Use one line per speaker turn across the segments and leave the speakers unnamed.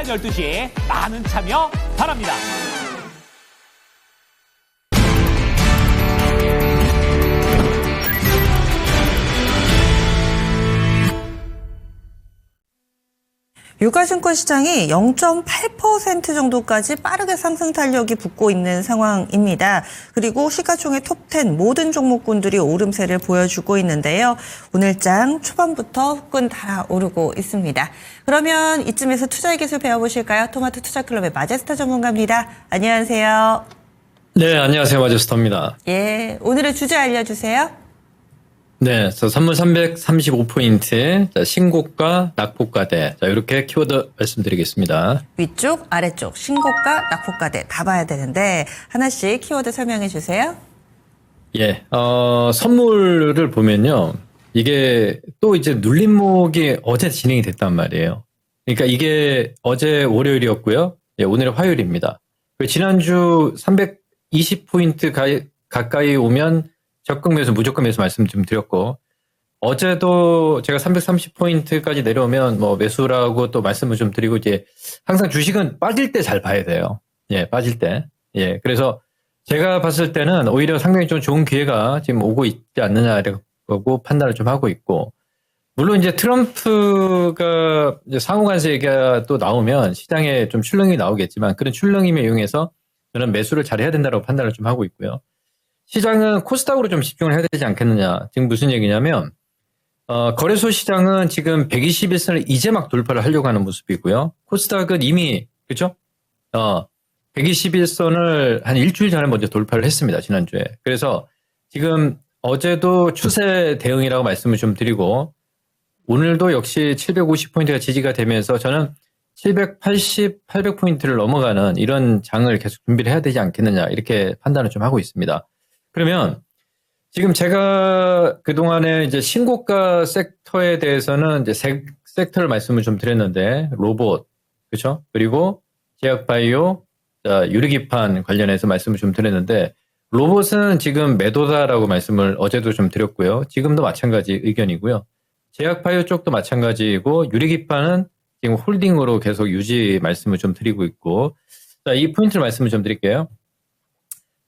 12시 많은 참여 바랍니다.
유가증권 시장이 0.8% 정도까지 빠르게 상승 탄력이 붙고 있는 상황입니다. 그리고 시가총액 톱10 모든 종목군들이 오름세를 보여주고 있는데요. 오늘 장 초반부터 후끈 달아오르고 있습니다. 그러면 이쯤에서 투자의 기술 배워보실까요? 토마토 투자클럽의 마제스타 전문가입니다. 안녕하세요.
네, 안녕하세요. 마제스타입니다.
예, 오늘의 주제 알려주세요.
네, 선물 335포인트, 신고가, 낙폭가대. 자, 이렇게 키워드 말씀드리겠습니다.
위쪽, 아래쪽, 신고가, 낙폭가대 다 봐야 되는데 하나씩 키워드 설명해 주세요.
예, 선물을 보면요. 이게 또 이제 눌림목이 어제 진행이 됐단 말이에요. 그러니까 이게 어제 월요일이었고요. 예, 오늘은 화요일입니다. 지난주 320포인트 가까이 오면 적극 매수, 무조건 매수 말씀 좀 드렸고, 어제도 제가 330포인트까지 내려오면 뭐 매수라고 또 말씀을 좀 드리고, 이제 항상 주식은 빠질 때 잘 봐야 돼요. 예, 빠질 때. 예, 그래서 제가 봤을 때는 오히려 상당히 좀 좋은 기회가 지금 오고 있지 않느냐라고 판단을 좀 하고 있고, 물론 이제 트럼프가 이제 상호간세 얘기가 또 나오면 시장에 좀 출렁이 나오겠지만, 그런 출렁임에 이용해서 저는 매수를 잘 해야 된다고 판단을 좀 하고 있고요. 시장은 코스닥으로 좀 집중을 해야 되지 않겠느냐. 지금 무슨 얘기냐면, 거래소 시장은 지금 121선을 이제 막 돌파를 하려고 하는 모습이고요. 코스닥은 이미, 그죠? 121선을 한 일주일 전에 먼저 돌파를 했습니다. 지난주에. 그래서 지금 어제도 추세 대응이라고 말씀을 좀 드리고, 오늘도 역시 750포인트가 지지가 되면서 저는 780, 800포인트를 넘어가는 이런 장을 계속 준비를 해야 되지 않겠느냐. 이렇게 판단을 좀 하고 있습니다. 그러면 지금 제가 그동안에 이제 신고가 섹터에 대해서는 이제 섹터를 말씀을 좀 드렸는데, 로봇, 그렇죠? 그리고 제약바이오, 유리기판 관련해서 말씀을 좀 드렸는데, 로봇은 지금 매도다라고 말씀을 어제도 좀 드렸고요. 지금도 마찬가지 의견이고요. 제약바이오 쪽도 마찬가지이고, 유리기판은 지금 홀딩으로 계속 유지 말씀을 좀 드리고 있고, 자, 이 포인트를 말씀을 좀 드릴게요.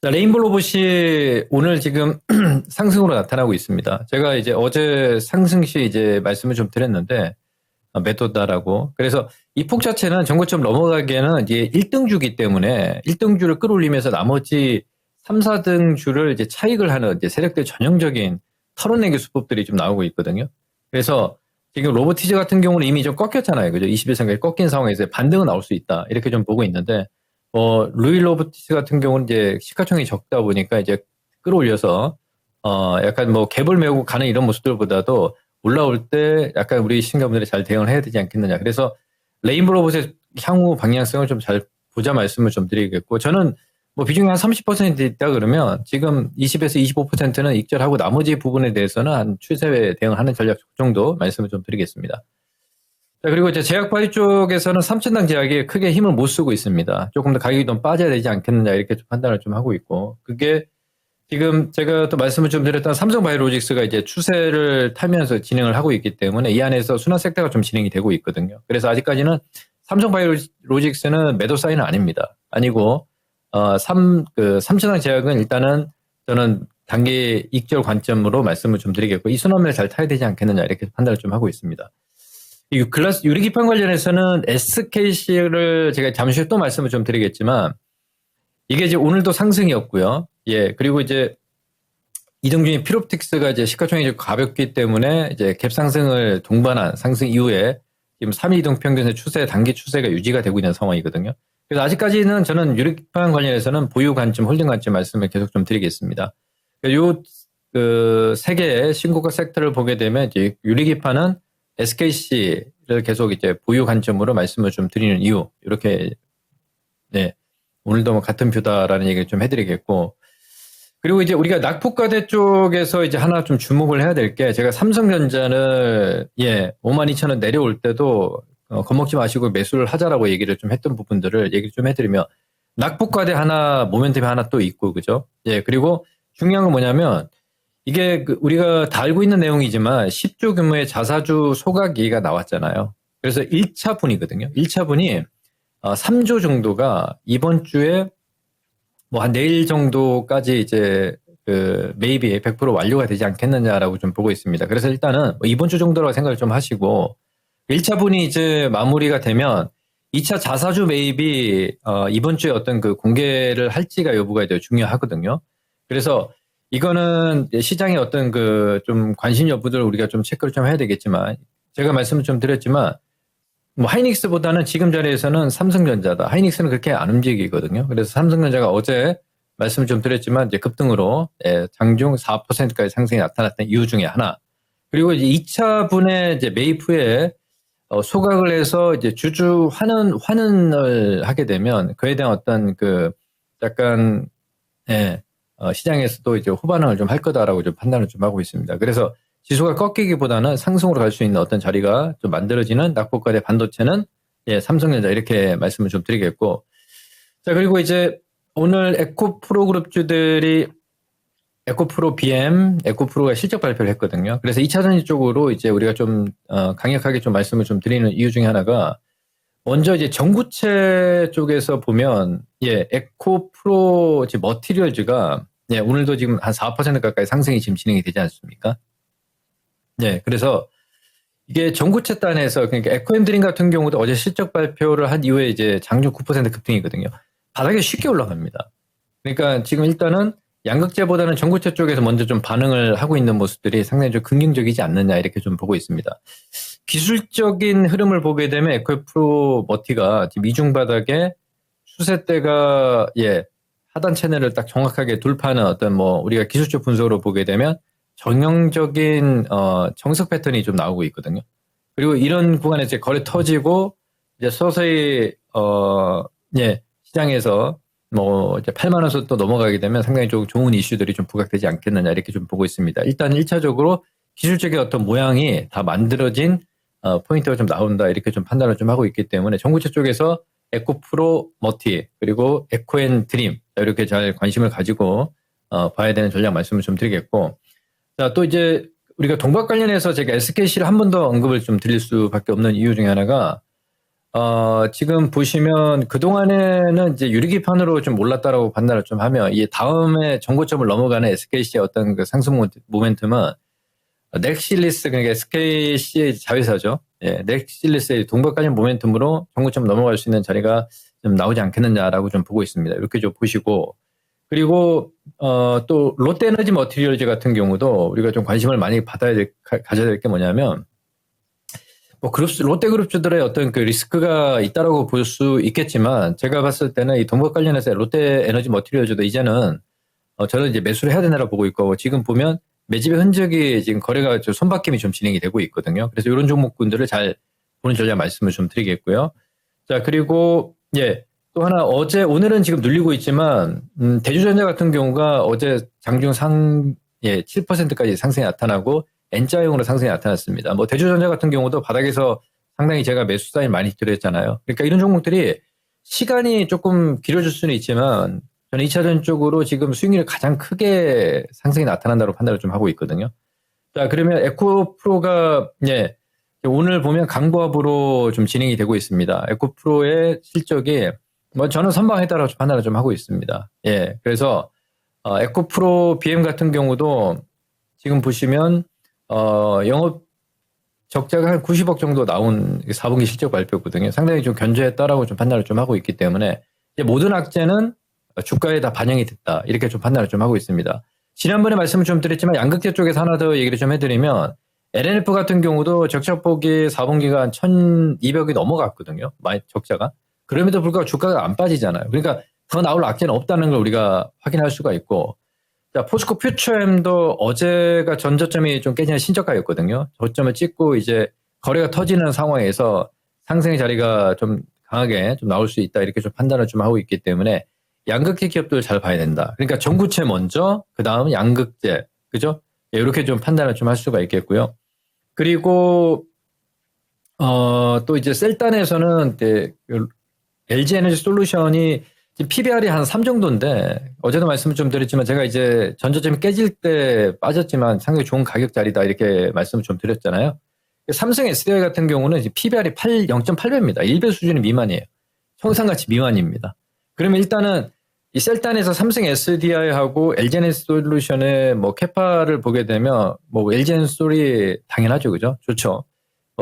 자, 레인보우 로봇이 오늘 지금 상승으로 나타나고 있습니다. 제가 이제 어제 상승 시 이제 말씀을 좀 드렸는데, 매도다라고. 그래서 이 폭 자체는 전고점 넘어가기에는 이제 1등주기 때문에 1등주를 끌어올리면서 나머지 3, 4등주를 이제 차익을 하는 이제 세력들 전형적인 털어내기 수법들이 좀 나오고 있거든요. 그래서 지금 로보티즈 같은 경우는 이미 좀 꺾였잖아요. 그죠? 21선까지 꺾인 상황에서 반등은 나올 수 있다. 이렇게 좀 보고 있는데, 루이 로보티스 같은 경우는 이제 시가총액이 적다 보니까 이제 끌어올려서, 약간 뭐 갭을 메우고 가는 이런 모습들보다도 올라올 때 약간 우리 시청자분들이 잘 대응을 해야 되지 않겠느냐. 그래서 레인보우 로봇의 향후 방향성을 좀 잘 보자 말씀을 좀 드리겠고, 저는 뭐 비중이 한 30% 있다 그러면 지금 20에서 25%는 익절하고 나머지 부분에 대해서는 한 추세에 대응하는 전략 정도 말씀을 좀 드리겠습니다. 자, 그리고 이제 제약바이오 쪽에서는 3천당 제약이 크게 힘을 못 쓰고 있습니다. 조금 더 가격이 좀 빠져야 되지 않겠느냐 이렇게 좀 판단을 좀 하고 있고, 그게 지금 제가 또 말씀을 좀 드렸던 삼성바이오로직스가 이제 추세를 타면서 진행을 하고 있기 때문에 이 안에서 순환 섹터가 좀 진행이 되고 있거든요. 그래서 아직까지는 삼성바이오로직스는 매도 사인은 아닙니다. 아니고, 3천당 제약은 일단은 저는 단기 익절 관점으로 말씀을 좀 드리겠고, 이 순환매를 잘 타야 되지 않겠느냐 이렇게 판단을 좀 하고 있습니다. 이 글라스 유리기판 관련해서는 SKC를 제가 잠시 후에 또 말씀을 좀 드리겠지만, 이게 이제 오늘도 상승이었고요. 예, 그리고 이제 이등중인 피롭틱스가 이제 시가총액이 가볍기 때문에 이제 갭 상승을 동반한 상승 이후에 지금 3일 이동 평균의 추세, 단기 추세가 유지가 되고 있는 상황이거든요. 그래서 아직까지는 저는 유리기판 관련해서는 보유 관점, 홀딩 관점 말씀을 계속 좀 드리겠습니다. 요, 세 개의 신고가 섹터를 보게 되면 이제 유리기판은 SKC를 계속 이제 보유 관점으로 말씀을 좀 드리는 이유, 이렇게, 네. 오늘도 뭐 같은 뷰다라는 얘기를 좀 해드리겠고. 그리고 이제 우리가 낙폭과대 쪽에서 이제 하나 좀 주목을 해야 될 게, 제가 삼성전자를, 52,000원 내려올 때도, 겁먹지 마시고 매수를 하자라고 얘기를 좀 했던 부분들을 얘기를 좀 해드리면, 낙폭과대 하나, 모멘텀이 하나 또 있고, 그죠? 예, 그리고 중요한 건 뭐냐면, 이게 우리가 다 알고 있는 내용이지만 10조 규모의 자사주 소각이가 나왔잖아요. 그래서 1차 분이거든요. 1차 분이 3조 정도가 이번 주에 뭐 한 내일 정도까지 이제 그 매입이 100% 완료가 되지 않겠느냐라고 좀 보고 있습니다. 그래서 일단은 뭐 이번 주 정도라고 생각을 좀 하시고 1차분이 이제 마무리가 되면 2차 자사주 매입이 이번 주에 어떤 그 공개를 할지가 여부가 되게 중요하거든요. 그래서 이거는 시장의 어떤 그 좀 관심 여부들을 우리가 좀 체크를 좀 해야 되겠지만 제가 말씀을 좀 드렸지만 뭐 하이닉스보다는 지금 자리에서는 삼성전자다. 하이닉스는 그렇게 안 움직이거든요. 그래서 삼성전자가 어제 말씀을 좀 드렸지만 이제 급등으로 장중 4%까지 상승이 나타났던 이유 중에 하나. 그리고 이제 2차 분의 이제 매입 후에 소각을 해서 이제 주주 환원을 하게 되면 그에 대한 어떤 그 약간 시장에서도 이제 호반응을 좀 할 거다라고 좀 판단을 좀 하고 있습니다. 그래서 지수가 꺾이기보다는 상승으로 갈 수 있는 어떤 자리가 좀 만들어지는 낙폭과대 반도체는 삼성전자 이렇게 말씀을 좀 드리겠고. 자, 그리고 이제 오늘 에코프로 그룹주들이 에코프로 BM, 에코프로가 실적 발표를 했거든요. 그래서 2차전지 쪽으로 이제 우리가 좀 강력하게 좀 말씀을 좀 드리는 이유 중에 하나가 먼저 이제 전구체 쪽에서 보면 에코프로 머티리얼즈가 오늘도 지금 한 4% 가까이 상승이 지금 진행이 되지 않습니까? 그래서 이게 전구체 단에서 그러니까 에코엠드림 같은 경우도 어제 실적 발표를 한 이후에 이제 장중 9% 급등이거든요. 바닥에 쉽게 올라갑니다. 그러니까 지금 일단은 양극재보다는 전구체 쪽에서 먼저 좀 반응을 하고 있는 모습들이 상당히 좀 긍정적이지 않느냐 이렇게 좀 보고 있습니다. 기술적인 흐름을 보게 되면 에코프로 머티가 지금 이중 바닥에 추세대가 하단 채널을 딱 정확하게 돌파하는 어떤 뭐 우리가 기술적 분석으로 보게 되면 전형적인 정석 패턴이 좀 나오고 있거든요. 그리고 이런 구간에 이제 거래 터지고 이제 서서히 시장에서 뭐 이제 8만 원에서 또 넘어가게 되면 상당히 좀 좋은 이슈들이 좀 부각되지 않겠느냐 이렇게 좀 보고 있습니다. 일단 1차적으로 기술적인 어떤 모양이 다 만들어진 포인트가 좀 나온다 이렇게 좀 판단을 좀 하고 있기 때문에 전구체 쪽에서 에코프로 머티 그리고 에코앤드림 이렇게 잘 관심을 가지고 봐야 되는 전략 말씀을 좀 드리겠고. 자, 또 이제 우리가 동박 관련해서 제가 SKC를 한 번 더 언급을 좀 드릴 수밖에 없는 이유 중에 하나가 지금 보시면 그동안에는 이제 유리기판으로 좀 올랐다라고 판단을 좀 하면 이 다음에 정고점을 넘어가는 SKC의 어떤 그 상승 모멘텀은 넥실리스 그러니까 SKC의 자회사죠. 넥실리스의 동박 관련 모멘텀으로 정고점 넘어갈 수 있는 자리가 좀 나오지 않겠느냐라고 좀 보고 있습니다. 이렇게 좀 보시고 그리고 또 롯데에너지 머티리얼즈 같은 경우도 우리가 좀 관심을 많이 가져야 될 게 뭐냐면 뭐 롯데그룹주들의 어떤 그 리스크가 있다라고 볼 수 있겠지만 제가 봤을 때는 이 동박 관련해서 롯데에너지 머티리얼즈도 이제는 저는 이제 매수를 해야 되나라 보고 있고 지금 보면 매집의 흔적이 지금 거래가 좀 손바뀜이 좀 진행이 되고 있거든요. 그래서 이런 종목군들을 잘 보는 전략 말씀을 좀 드리겠고요. 자, 그리고 또 하나 오늘은 지금 눌리고 있지만 대주전자 같은 경우가 어제 장중 7%까지 상승이 나타나고 N자형으로 상승이 나타났습니다. 뭐 대주전자 같은 경우도 바닥에서 상당히 제가 매수 사인 많이 드렸잖아요. 그러니까 이런 종목들이 시간이 조금 길어질 수는 있지만 저는 2차전 쪽으로 지금 수익률이 가장 크게 상승이 나타난다고 판단을 좀 하고 있거든요. 자, 그러면 에코프로가 오늘 보면 강보합으로 좀 진행이 되고 있습니다. 에코프로의 실적이 뭐 저는 선방했다라고 판단을 좀 하고 있습니다. 그래서 에코프로 BM 같은 경우도 지금 보시면 영업 적자가 한 90억 정도 나온 4분기 실적 발표거든요. 상당히 좀 견조했다라고 좀 판단을 좀 하고 있기 때문에 이제 모든 악재는 주가에 다 반영이 됐다 이렇게 좀 판단을 좀 하고 있습니다. 지난번에 말씀을 좀 드렸지만 양극재 쪽에서 하나 더 얘기를 좀 해드리면 LNF 같은 경우도 적자폭이 4분기가 한 1,200이 넘어갔거든요. 적자가. 그럼에도 불구하고 주가가 안 빠지잖아요. 그러니까 더 나올 악재는 없다는 걸 우리가 확인할 수가 있고 자, 포스코 퓨처엠도 어제가 전저점이 좀 깨지는 신저가였거든요. 저점을 찍고 이제 거래가 터지는 상황에서 상승의 자리가 좀 강하게 좀 나올 수 있다 이렇게 좀 판단을 좀 하고 있기 때문에 양극재 기업들 잘 봐야 된다. 그러니까 전구체 먼저 그 다음 양극재 그죠? 이렇게 좀 판단을 좀 할 수가 있겠고요. 그리고 또 이제 셀단에서는 LG에너지 솔루션이 지금 PBR이 한 3 정도인데 어제도 말씀을 좀 드렸지만 제가 이제 전저점이 깨질 때 빠졌지만 상당히 좋은 가격 자리다 이렇게 말씀을 좀 드렸잖아요. 삼성 SDI 같은 경우는 PBR이 0.8배입니다. 1배 수준이 미만이에요. 청산가치 미만입니다. 그러면 일단은 이 셀단에서 삼성 SDI하고 LG에너지솔루션의 뭐 캐파를 보게 되면 뭐 LG에너지솔이 당연하죠, 그죠? 좋죠.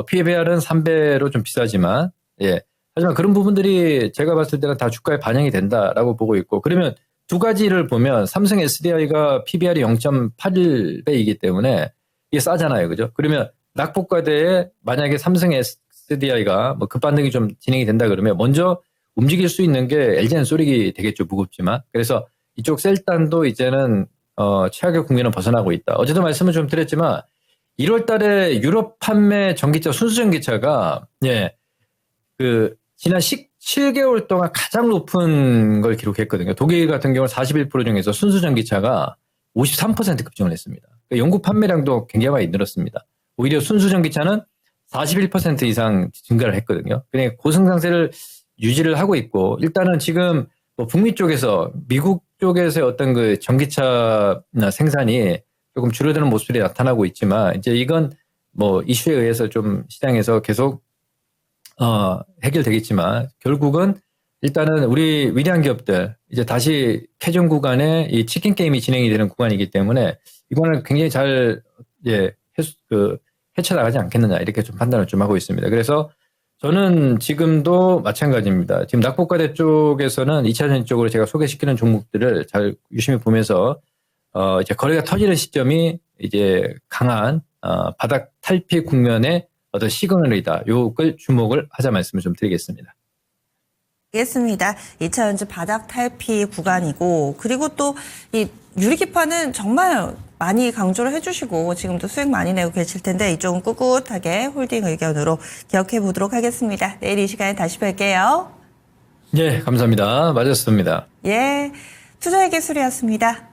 PBR은 3배로 좀 비싸지만, 예. 하지만 그런 부분들이 제가 봤을 때는 다 주가에 반영이 된다라고 보고 있고, 그러면 두 가지를 보면 삼성 SDI가 PBR이 0.81배이기 때문에 이게 싸잖아요, 그죠? 그러면 낙폭과대에 만약에 삼성 SDI가 뭐 급반등이 좀 진행이 된다 그러면 먼저 움직일 수 있는 게 LG에너지솔이 되겠죠, 무겁지만. 그래서 이쪽 셀단도 이제는 최악의 국면을 벗어나고 있다. 어제도 말씀을 좀 드렸지만 1월 달에 유럽 판매 전기차, 순수 전기차가, 예, 지난 17개월 동안 가장 높은 걸 기록했거든요. 독일 같은 경우는 41% 중에서 순수 전기차가 53% 급증을 했습니다. 그러니까 영국 판매량도 굉장히 많이 늘었습니다. 오히려 순수 전기차는 41% 이상 증가를 했거든요. 그러니까 고승상세를 유지를 하고 있고, 일단은 지금 뭐 북미 쪽에서, 미국 쪽에서의 어떤 그 전기차 생산이 조금 줄어드는 모습이 나타나고 있지만, 이제 이건 뭐 이슈에 의해서 좀 시장에서 계속 해결되겠지만, 결국은 일단은 우리 위대한 기업들 이제 다시 캐전 구간에 이 치킨 게임이 진행이 되는 구간이기 때문에 이거는 굉장히 잘 헤쳐나가지 않겠느냐, 이렇게 좀 판단을 좀 하고 있습니다. 그래서 저는 지금도 마찬가지입니다. 지금 낙폭과대 쪽에서는 2차전 쪽으로 제가 소개시키는 종목들을 잘 유심히 보면서 이제 거래가 터지는 시점이 이제 강한 바닥 탈피 국면의 어떤 시그널이다. 요걸 주목을 하자 말씀을 좀 드리겠습니다.
알겠습니다. 2차 전지 바닥 탈피 구간이고, 그리고 또 이 유리기판은 정말 많이 강조를 해주시고 지금도 수익 많이 내고 계실 텐데 이쪽은 꿋꿋하게 홀딩 의견으로 기억해 보도록 하겠습니다. 내일 이 시간에 다시 뵐게요.
예, 감사합니다. 맞았습니다.
예, 투자의 기술이었습니다.